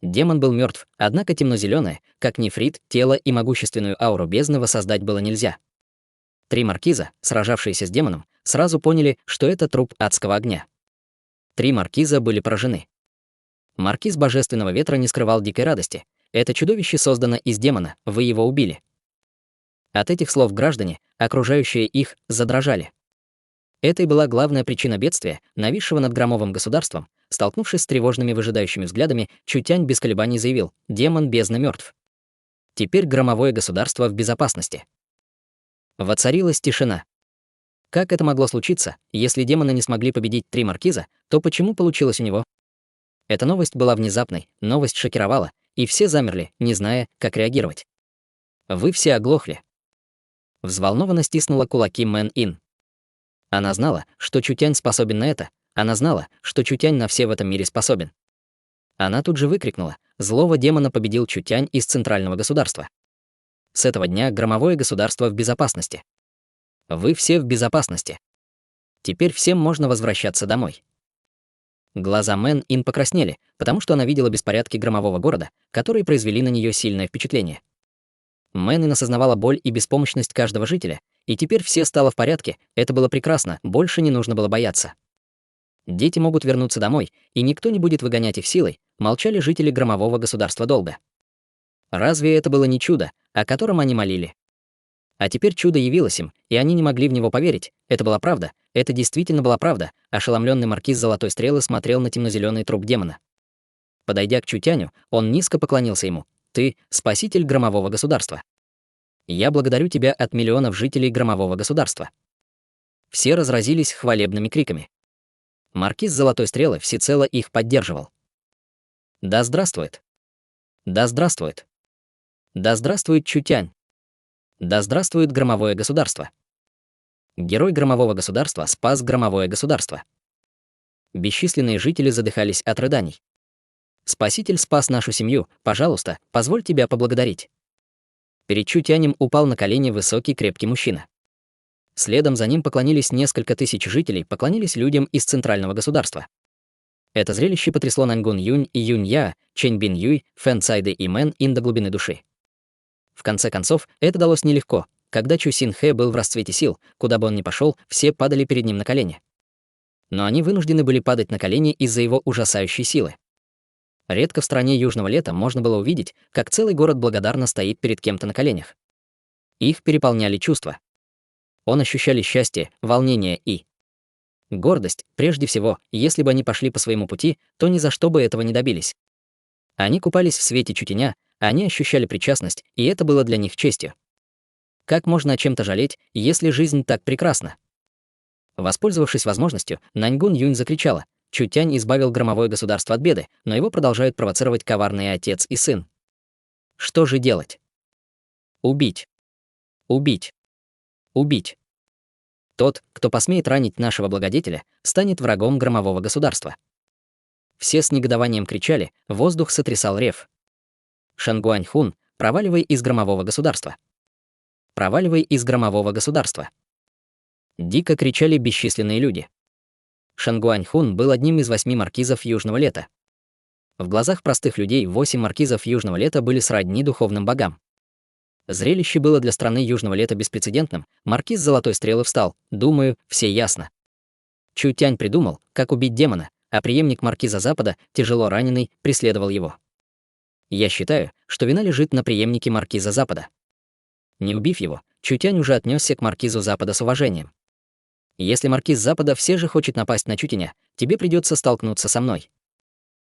Демон был мертв, однако темно-зеленое, как нефрит, тело и могущественную ауру бездны воссоздать было нельзя. 3 маркиза, сражавшиеся с демоном, сразу поняли, что это труп адского огня. 3 маркиза были поражены. Маркиз Божественного Ветра не скрывал дикой радости. Это чудовище создано из демона, вы его убили. От этих слов граждане, окружающие их, задрожали. Это и была главная причина бедствия, нависшего над громовым государством. Столкнувшись с тревожными выжидающими взглядами, Чутянь без колебаний заявил: «Демон бездны мертв. Теперь громовое государство в безопасности». Воцарилась тишина. Как это могло случиться? Если демоны не смогли победить 3 маркиза, то почему получилось у него? Эта новость была внезапной, новость шокировала, и все замерли, не зная, как реагировать. Вы все оглохли. Взволнованно стиснула кулаки Мэн-Ин. Она знала, что Чутянь способен на это, она знала, что Чутянь на все в этом мире способен. Она тут же выкрикнула: «Злого демона победил Чутянь из центрального государства. С этого дня громовое государство в безопасности. Вы все в безопасности. Теперь всем можно возвращаться домой». Глаза Мэн-Ин покраснели, потому что она видела беспорядки громового города, которые произвели на нее сильное впечатление. Мэн-Ин осознавала боль и беспомощность каждого жителя, и теперь все стало в порядке, это было прекрасно, больше не нужно было бояться. Дети могут вернуться домой, и никто не будет выгонять их силой, молчали жители громового государства долго. Разве это было не чудо, о котором они молили? А теперь чудо явилось им, и они не могли в него поверить. Это была правда. Это действительно была правда. Ошеломленный маркиз Золотой Стрелы смотрел на темно-зеленый труп демона. Подойдя к Чутяню, он низко поклонился ему. «Ты — спаситель громового государства. Я благодарю тебя от миллионов жителей громового государства». Все разразились хвалебными криками. Маркиз Золотой Стрелы всецело их поддерживал. «Да здравствует! Да здравствует! Да здравствует Чутянь! Да здравствует громовое государство! Герой громового государства спас громовое государство». Бесчисленные жители задыхались от рыданий. «Спаситель спас нашу семью. Пожалуйста, позволь тебя поблагодарить». Перед Чутянем упал на колени высокий крепкий мужчина. Следом за ним поклонились несколько тысяч жителей, поклонились людям из центрального государства. Это зрелище потрясло Наньгун Юнь и Юнь Я, Чэнь Бин Юй, Фэн Цайды и Мэн Ин до глубины души. В конце концов, это далось нелегко. Когда Чу Син Хэ был в расцвете сил, куда бы он ни пошел, все падали перед ним на колени. Но они вынуждены были падать на колени из-за его ужасающей силы. Редко в стране Южного Лета можно было увидеть, как целый город благодарно стоит перед кем-то на коленях. Их переполняли чувства. Он ощущали счастье, волнение и гордость. Прежде всего, если бы они пошли по своему пути, то ни за что бы этого не добились. Они купались в свете Чутяня, они ощущали причастность, и это было для них честью. Как можно о чем-то жалеть, если жизнь так прекрасна? Воспользовавшись возможностью, Наньгун Юнь закричала: «Чутянь избавил громовое государство от беды, но его продолжают провоцировать коварные отец и сын. Что же делать? Убить. Убить. Убить. Тот, кто посмеет ранить нашего благодетеля, станет врагом громового государства». Все с негодованием кричали, воздух сотрясал рев. «Шангуаньхун, проваливай из громового государства! Проваливай из громового государства!» Дико кричали бесчисленные люди. Шангуаньхун был одним из 8 маркизов Южного Лета. В глазах простых людей 8 маркизов Южного Лета были сродни духовным богам. Зрелище было для страны Южного Лета беспрецедентным. Маркиз Золотой Стрелы встал. Думаю, все ясно. Чутянь придумал, как убить демона, а преемник маркиза Запада, тяжело раненый, преследовал его. Я считаю, что вина лежит на преемнике маркиза Запада. Не убив его, Чутянь уже отнесся к маркизу Запада с уважением. Если маркиз Запада все же хочет напасть на Чутяня, тебе придется столкнуться со мной.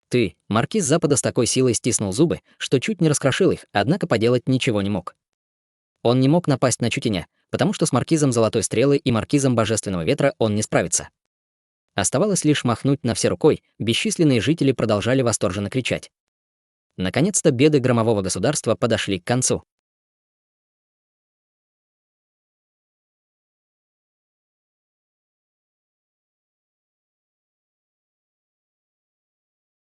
Ты, маркиз Запада, с такой силой стиснул зубы, что чуть не раскрошил их, однако поделать ничего не мог. Он не мог напасть на Чутяня, потому что с маркизом Золотой Стрелы и маркизом Божественного Ветра он не справится. Оставалось лишь махнуть на все рукой, бесчисленные жители продолжали восторженно кричать. Наконец-то беды громового государства подошли к концу.